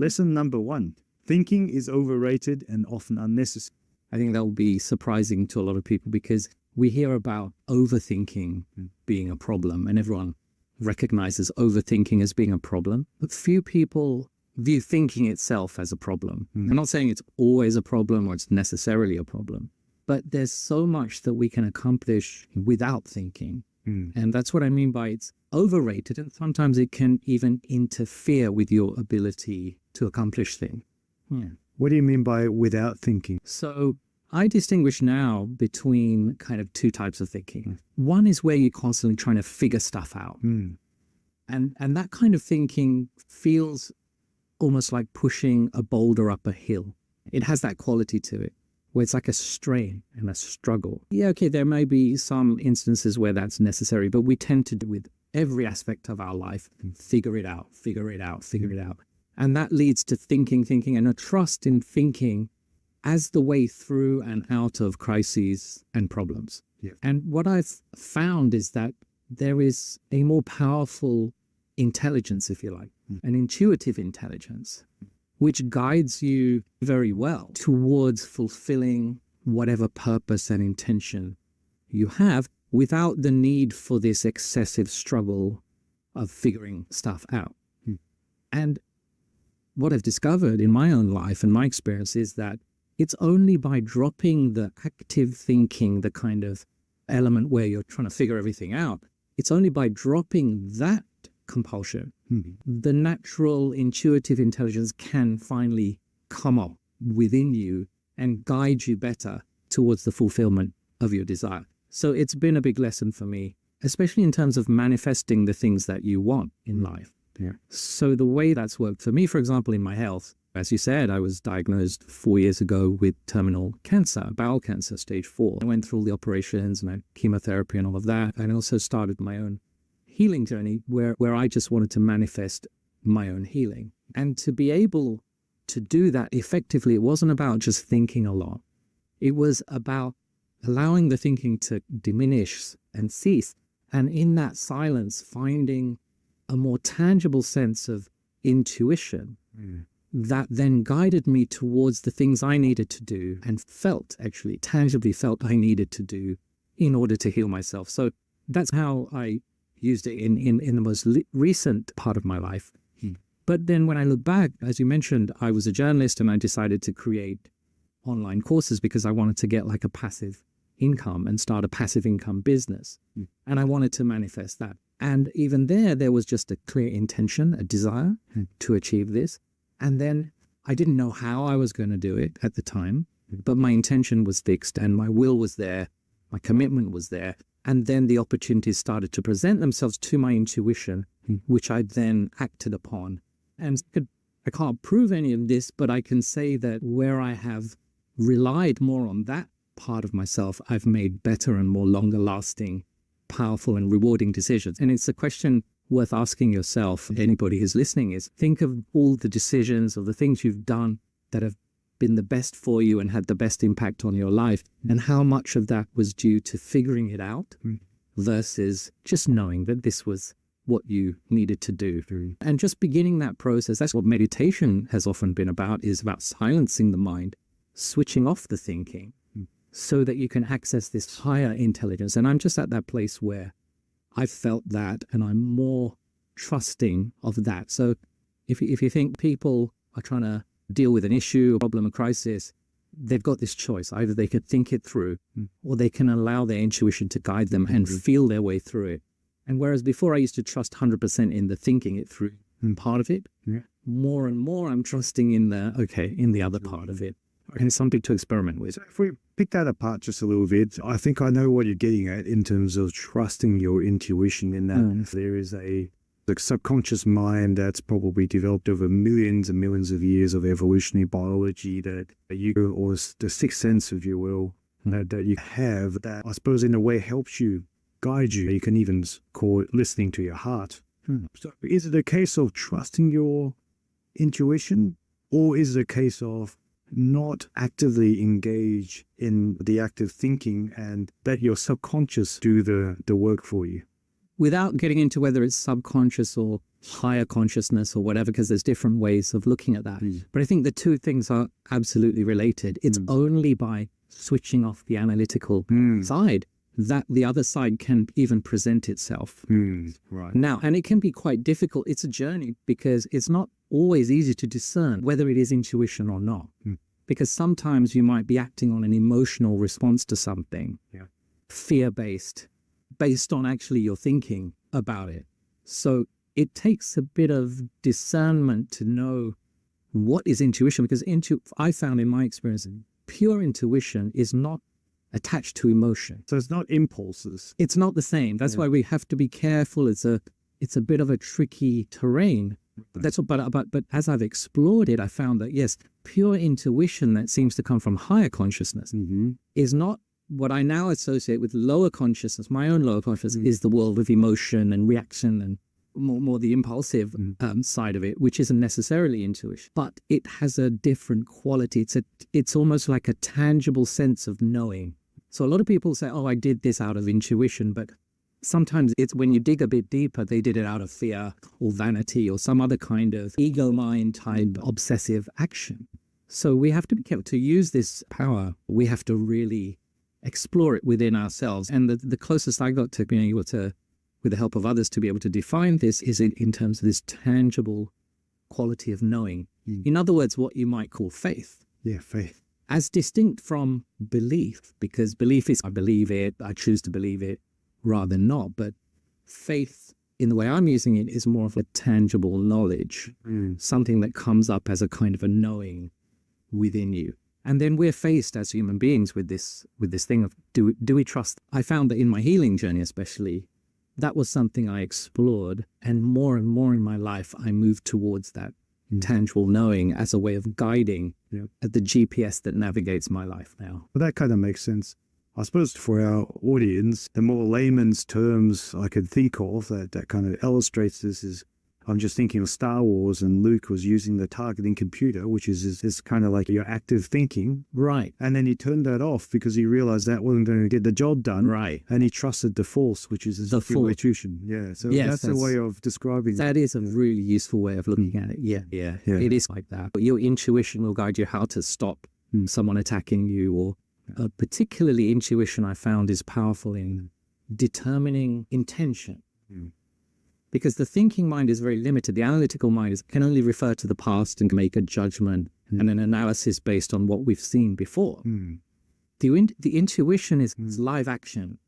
Lesson number 1. Thinking is overrated and often unnecessary. I think that will be surprising to a lot of people because we hear about overthinking being a problem, and everyone recognizes overthinking as being a problem. But few people view thinking itself as a problem. I'm not saying it's always a problem or it's necessarily a problem, but there's so much that we can accomplish without thinking. And that's what I mean by it's overrated, and sometimes it can even interfere with your ability to accomplish things. What do you mean by without thinking? So I distinguish now between kind of two types of thinking. One is where you're constantly trying to figure stuff out. And that kind of thinking feels almost like pushing a boulder up a hill. It has that quality to it, where it's like a strain and a struggle. Yeah, okay, there may be some instances where that's necessary, but we tend to do with every aspect of our life, figure it out, figure it out, figure it out. And that leads to thinking, and a trust in thinking as the way through and out of crises and problems. And what I've found is that there is a more powerful intelligence, if you like, an intuitive intelligence, which guides you very well towards fulfilling whatever purpose and intention you have without the need for this excessive struggle of figuring stuff out. And what I've discovered in my own life and my experience is that it's only by dropping the active thinking, the kind of element where you're trying to figure everything out, it's only by dropping that compulsion, the natural intuitive intelligence can finally come up within you and guide you better towards the fulfillment of your desire. So it's been a big lesson for me, especially in terms of manifesting the things that you want in life. So the way that's worked for me, for example, in my health, as you said, I was diagnosed 4 years ago with terminal cancer, bowel cancer, stage 4. I went through all the operations and I had chemotherapy and all of that. And I also started my own healing journey where I just wanted to manifest my own healing. And to be able to do that effectively, it wasn't about just thinking a lot. It was about allowing the thinking to diminish and cease. And in that silence, finding a more tangible sense of intuition that then guided me towards the things I needed to do and tangibly felt I needed to do in order to heal myself. So that's how I used it in the most recent part of my life. But then when I look back, as you mentioned, I was a journalist and I decided to create online courses because I wanted to get like a passive income and start a passive income business. And I wanted to manifest that. And even there was just a clear intention, a desire to achieve this. And then I didn't know how I was going to do it at the time, but my intention was fixed and my will was there, my commitment was there. And then the opportunities started to present themselves to my intuition, which I then acted upon. And I can't prove any of this, but I can say that where I have relied more on that part of myself, I've made better and more longer lasting, powerful and rewarding decisions. And it's a question worth asking yourself, anybody who's listening, is think of all the decisions or the things you've done that have been the best for you and had the best impact on your life, and how much of that was due to figuring it out versus just knowing that this was what you needed to do. And just beginning that process, that's what meditation has often been about, is about silencing the mind, switching off the thinking so that you can access this higher intelligence. And I'm just at that place where I felt that, and I'm more trusting of that. So if you think people are trying to deal with an issue, a problem, a crisis, they've got this choice. Either they could think it through or they can allow their intuition to guide them and feel their way through it. And whereas before I used to trust 100% in the thinking it through part of it, more and more I'm trusting in the other part of it. And it's something to experiment with. So if we pick that apart just a little bit, I think I know what you're getting at in terms of trusting your intuition, in that there is a subconscious mind that's probably developed over millions and millions of years of evolutionary biology that you, or the sixth sense, if you will, that you have, that I suppose in a way helps you, guide you. You can even call it listening to your heart. So is it a case of trusting your intuition, or is it a case of not actively engage in the active thinking and let your subconscious do the work for you? without getting into whether it's subconscious or higher consciousness or whatever, because there's different ways of looking at that. But I think the two things are absolutely related. It's only by switching off the analytical side that the other side can even present itself. Right. Now, and it can be quite difficult. It's a journey because it's not always easy to discern whether it is intuition or not. Because sometimes you might be acting on an emotional response to something, fear-based, based on actually your thinking about it. So it takes a bit of discernment to know what is intuition, because I found in my experience, pure intuition is not attached to emotion. So it's not impulses. It's not the same. That's why we have to be careful. It's a bit of a tricky terrain. But as I've explored it, I found that yes, pure intuition that seems to come from higher consciousness is not what I now associate with lower consciousness. My own lower consciousness is the world of emotion and reaction and more the impulsive side of it, which isn't necessarily intuition, but it has a different quality. It's almost like a tangible sense of knowing. So a lot of people say, oh, I did this out of intuition, but sometimes it's when you dig a bit deeper, they did it out of fear or vanity or some other kind of ego mind type obsessive action. So we have to be careful to use this power. We have to really explore it within ourselves. And the closest I got to being able to, with the help of others, to be able to define this is in terms of this tangible quality of knowing. In other words, what you might call faith. Yeah, faith. As distinct from belief, because belief is I believe it, I choose to believe it, rather than not. But faith, in the way I'm using it, is more of a tangible knowledge, something that comes up as a kind of a knowing within you. And then we're faced as human beings with this thing of do we trust? I found that in my healing journey especially, that was something I explored, and more in my life I moved towards that tangible knowing as a way of guiding at the GPS that navigates my life now. Well, that kind of makes sense. I suppose for our audience, the more layman's terms I could think of that kind of illustrates this is, I'm just thinking of Star Wars, and Luke was using the targeting computer, which is kind of like your active thinking. Right. And then he turned that off because he realized that wasn't going to get the job done. Right. And he trusted the Force, which is his intuition. Yeah. So that's a way of describing that. Is a really useful way of looking at it. Yeah. It is like that. But your intuition will guide you how to stop someone attacking you, or particularly intuition I found is powerful in determining intention. Because the thinking mind is very limited. The analytical mind can only refer to the past and make a judgment and an analysis based on what we've seen before. The intuition is live action,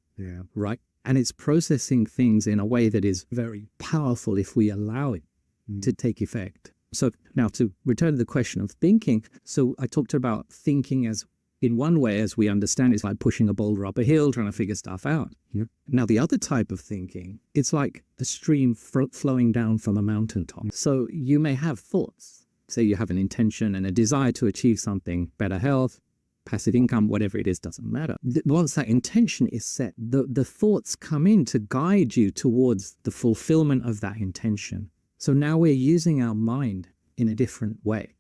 right? And it's processing things in a way that is very powerful if we allow it to take effect. So now to return to the question of thinking. So I talked about thinking as, in one way, as we understand, it's like pushing a boulder up a hill, trying to figure stuff out. Now, the other type of thinking, it's like a stream flowing down from a mountaintop. So you may have thoughts. Say you have an intention and a desire to achieve something, better health, passive income, whatever it is, doesn't matter. Once that intention is set, the thoughts come in to guide you towards the fulfillment of that intention. So now we're using our mind in a different way.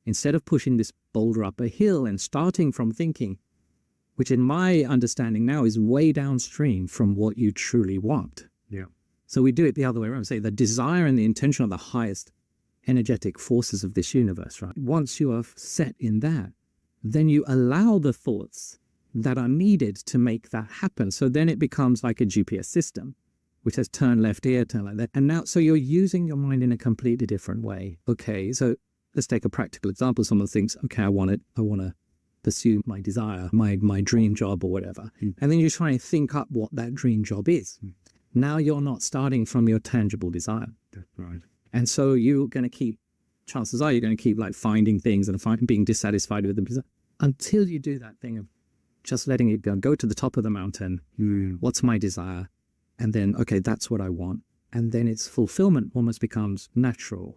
Instead of pushing this boulder up a hill and starting from thinking, which in my understanding now is way downstream from what you truly want. So we do it the other way around. Say the desire and the intention are the highest energetic forces of this universe, right? Once you are set in that, then you allow the thoughts that are needed to make that happen. So then it becomes like a GPS system, which says turn left here, turn like that. And now, so you're using your mind in a completely different way. Okay, so let's take a practical example. Someone thinks, okay, I want to pursue my desire, my dream job or whatever. And then you try and think up what that dream job is. Now you're not starting from your tangible desire. That's right. And so chances are you're going to keep like finding things and being dissatisfied with them until you do that thing of just letting it go to the top of the mountain. What's my desire? And then, okay, that's what I want. And then its fulfillment almost becomes natural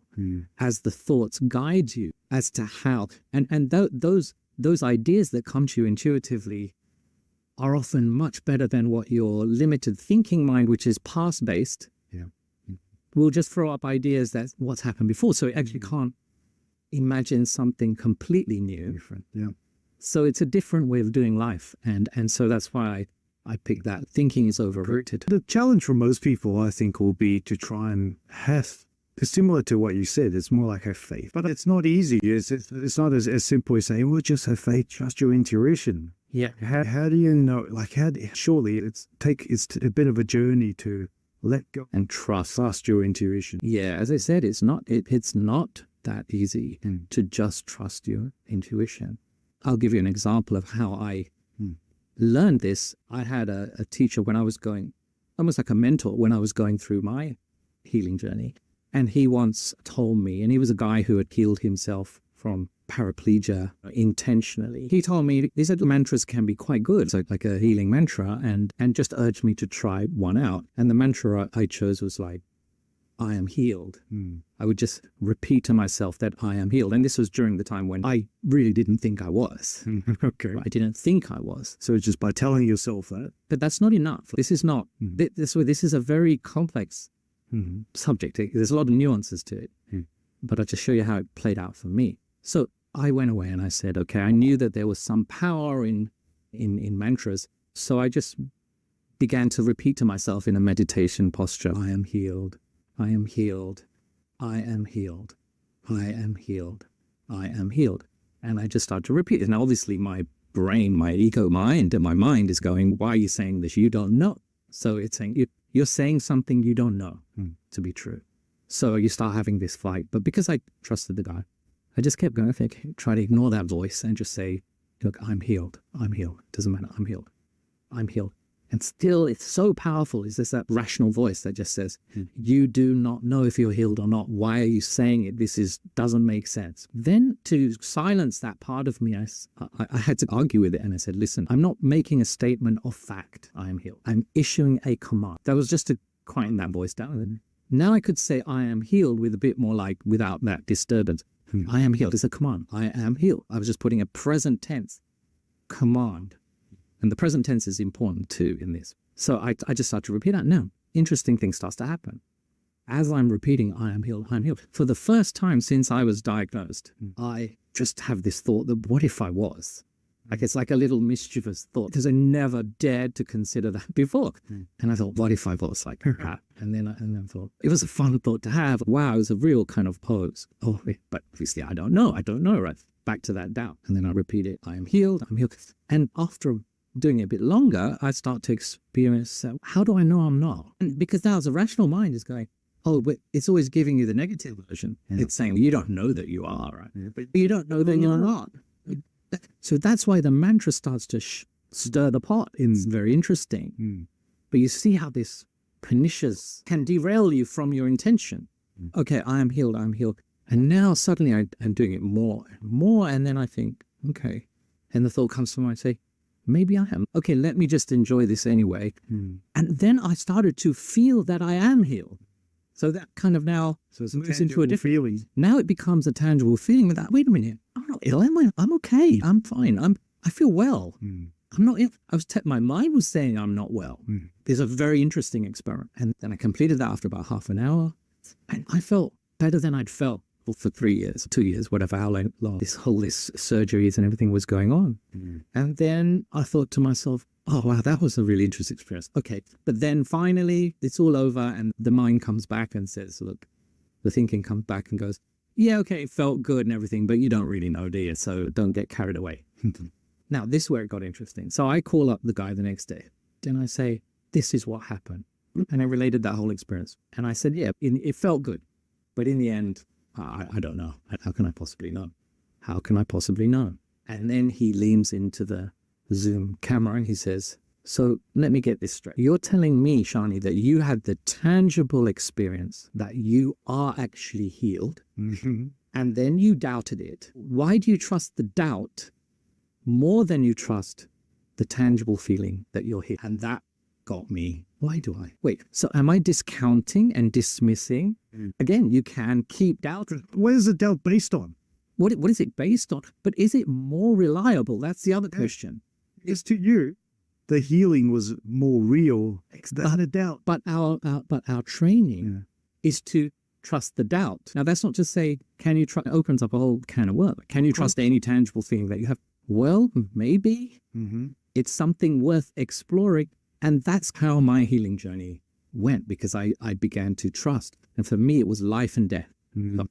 as the thoughts guide you as to how. And those ideas that come to you intuitively are often much better than what your limited thinking mind, which is past-based, will just throw up ideas that's what's happened before. So it actually can't imagine something completely new. Different, So it's a different way of doing life. And so that's why I picked that. Thinking is overrated. The challenge for most people, I think, will be to try and have, similar to what you said, it's more like have faith. But it's not easy. It's not as simple as saying, well, just have faith, trust your intuition. Yeah. How do you know, like, surely it's a bit of a journey to let go And trust. your intuition. Yeah, as I said, it's not that easy to just trust your intuition. I'll give you an example of how I learned this. I had a teacher when I was going, almost like a mentor when I was going through my healing journey. And he once told me, and he was a guy who had healed himself from paraplegia intentionally. He told me these little mantras can be quite good, so like a healing mantra, and just urged me to try one out. And the mantra I chose was like, I am healed. I would just repeat to myself that I am healed. And this was during the time when I really didn't think I was. Okay. I didn't think I was. So it's just by telling yourself that. But that's not enough. This is not, this is a very complex subject. There's a lot of nuances to it. But I'll just show you how it played out for me. So I went away and I said, okay, I knew that there was some power in mantras. So I just began to repeat to myself in a meditation posture, I am healed. I am healed. I am healed. I am healed. I am healed. And I just started to repeat it. And obviously my brain, my ego mind, and my mind is going, why are you saying this? You don't know. So it's saying, you're saying something you don't know to be true. So you start having this fight. But because I trusted the guy, I just kept going. I try to ignore that voice and just say, look, I'm healed. I'm healed. Doesn't matter. I'm healed. I'm healed. And still, it's so powerful. Is this that rational voice that just says, you do not know if you're healed or not. Why are you saying it? This doesn't make sense. Then to silence that part of me, I had to argue with it. And I said, listen, I'm not making a statement of fact. I am healed. I'm issuing a command. That was just to quieten that voice down. Now I could say I am healed with a bit more like without that disturbance. I am healed. It's a command. I am healed. I was just putting a present tense command. And the present tense is important too in this. So I just start to repeat that. Now, interesting thing starts to happen. As I'm repeating, I am healed, I am healed. For the first time since I was diagnosed, I just have this thought that what if I was? Like it's like a little mischievous thought because I never dared to consider that before. And I thought, what if I was like that? And then I thought, it was a fun thought to have. Wow, it was a real kind of pose. Oh, but obviously I don't know, right? Back to that doubt. And then I repeat it, I am healed, I'm healed. And after doing it a bit longer, I start to experience, how do I know I'm not? And because now the rational mind is going, oh, but it's always giving you the negative version. It's saying, you don't know that you are, right? But you don't know that you're not. So that's why the mantra starts to stir the pot. It's very interesting. But you see how this pernicious can derail you from your intention. Okay, I am healed, I'm healed. And now suddenly I'm doing it more and more. And then I think, okay. And the thought comes to mind, I say, maybe I am. Okay, let me just enjoy this anyway. And then I started to feel that I am healed. So that kind of now moves into a different feeling. Now it becomes a tangible feeling that, wait a minute, I'm not ill, am I? I'm okay. I'm fine. I feel well. I'm not ill. My mind was saying I'm not well. There's a very interesting experiment. And then I completed that after about half an hour. And I felt better than I'd felt for 3 years, 2 years, whatever, how long this surgeries and everything was going on. And then I thought to myself, oh, wow, that was a really interesting experience. Okay. But then finally it's all over and the mind comes back and says, look, the thinking comes back and goes, yeah, okay, it felt good and everything, but you don't really know, do you? So don't get carried away. Now, this is where it got interesting. So I call up the guy the next day and I say, this is what happened. And I related that whole experience. And I said, yeah, it felt good. But in the end, I don't know. How can I possibly know? How can I possibly know? And then he leans into the Zoom camera and he says, so let me get this straight. You're telling me, Shani, that you had the tangible experience that you are actually healed, and then you doubted it. Why do you trust the doubt more than you trust the tangible feeling that you're healed? And that got me. Why do I? Wait, so am I discounting and dismissing? Again, you can keep doubting. What is the doubt based on? What is it based on? But is it more reliable? That's the other question. It's to you, the healing was more real than a doubt. But our training is to trust the doubt. Now, that's not to say, can you trust, opens up a whole can of worms. Can you trust any tangible feeling that you have? Well, maybe. it's something worth exploring. And that's how my healing journey went, because I began to trust. And for me, it was life and death.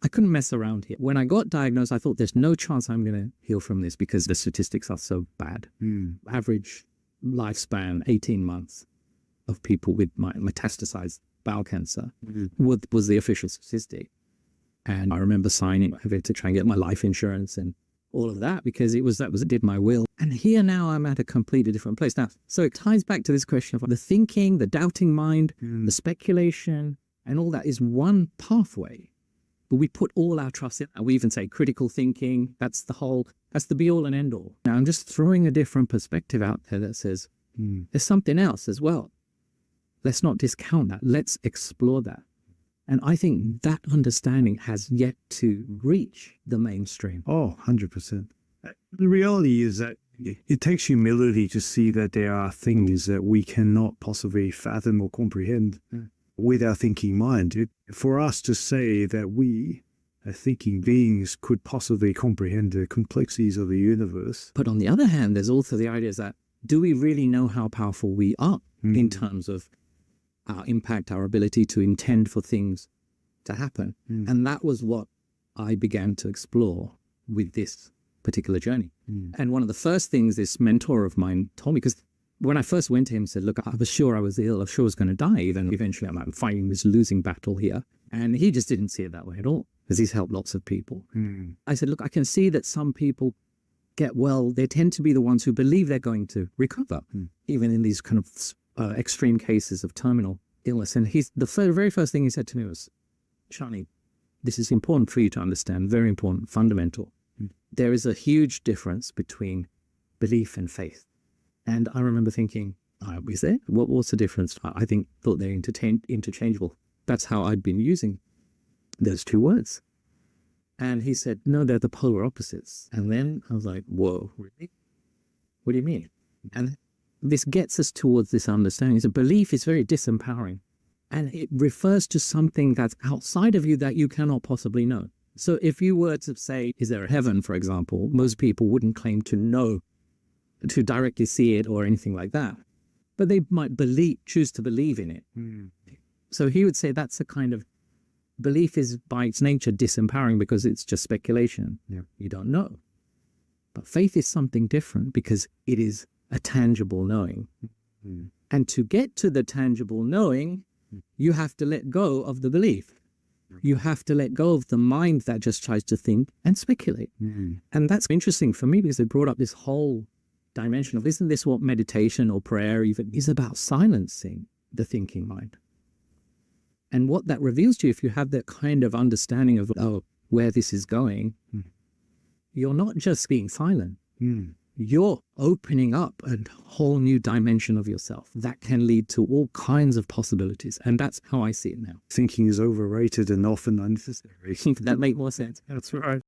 I couldn't mess around here. When I got diagnosed, I thought there's no chance I'm going to heal from this because the statistics are so bad. Average lifespan, 18 months of people with metastasized bowel cancer was the official statistic. And I remember signing to try and get my life insurance and all of that, because it did my will. And here now I'm at a completely different place. Now, so it ties back to this question of the thinking, the doubting mind, the speculation, and all that is one pathway. But we put all our trust in, and we even say critical thinking, that's the be all and end all. Now I'm just throwing a different perspective out there that says, there's something else as well. Let's not discount that. Let's explore that. And I think that understanding has yet to reach the mainstream. Oh, 100%. The reality is that it takes humility to see that there are things that we cannot possibly fathom or comprehend with our thinking mind. For us to say that we, as thinking beings, could possibly comprehend the complexities of the universe. But on the other hand, there's also the idea that, do we really know how powerful we are in terms of our impact, our ability to intend for things to happen? And that was what I began to explore with this particular journey. And one of the first things this mentor of mine told me, because when I first went to him, said, look, I was sure I was ill. I was sure I was going to die. Then eventually I'm fighting this losing battle here. And he just didn't see it that way at all, because he's helped lots of people. I said, look, I can see that some people get well. They tend to be the ones who believe they're going to recover, even in these kind of extreme cases of terminal illness. And the very first thing he said to me was, Shani, this is important for you to understand, very important, fundamental. There is a huge difference between belief and faith. And I remember thinking, is there? What's the difference? I thought they're interchangeable. That's how I'd been using those two words. And he said, no, they're the polar opposites. And then I was like, whoa, really? What do you mean? And this gets us towards this understanding. So belief is very disempowering. And it refers to something that's outside of you that you cannot possibly know. So if you were to say, is there a heaven, for example, most people wouldn't claim to know, to directly see it or anything like that. But they might choose to believe in it. So he would say that's a kind of belief is by its nature disempowering, because it's just speculation. You don't know. But faith is something different, because it is a tangible knowing. And to get to the tangible knowing, you have to let go of the belief. You have to let go of the mind that just tries to think and speculate. And that's interesting for me, because it brought up this whole dimension of, isn't this what meditation or prayer even is about? Silencing the thinking mind. And what that reveals to you, if you have that kind of understanding of where this is going, you're not just being silent. You're opening up a whole new dimension of yourself that can lead to all kinds of possibilities. And that's how I see it now. Thinking is overrated and often unnecessary. That make more sense. That's right.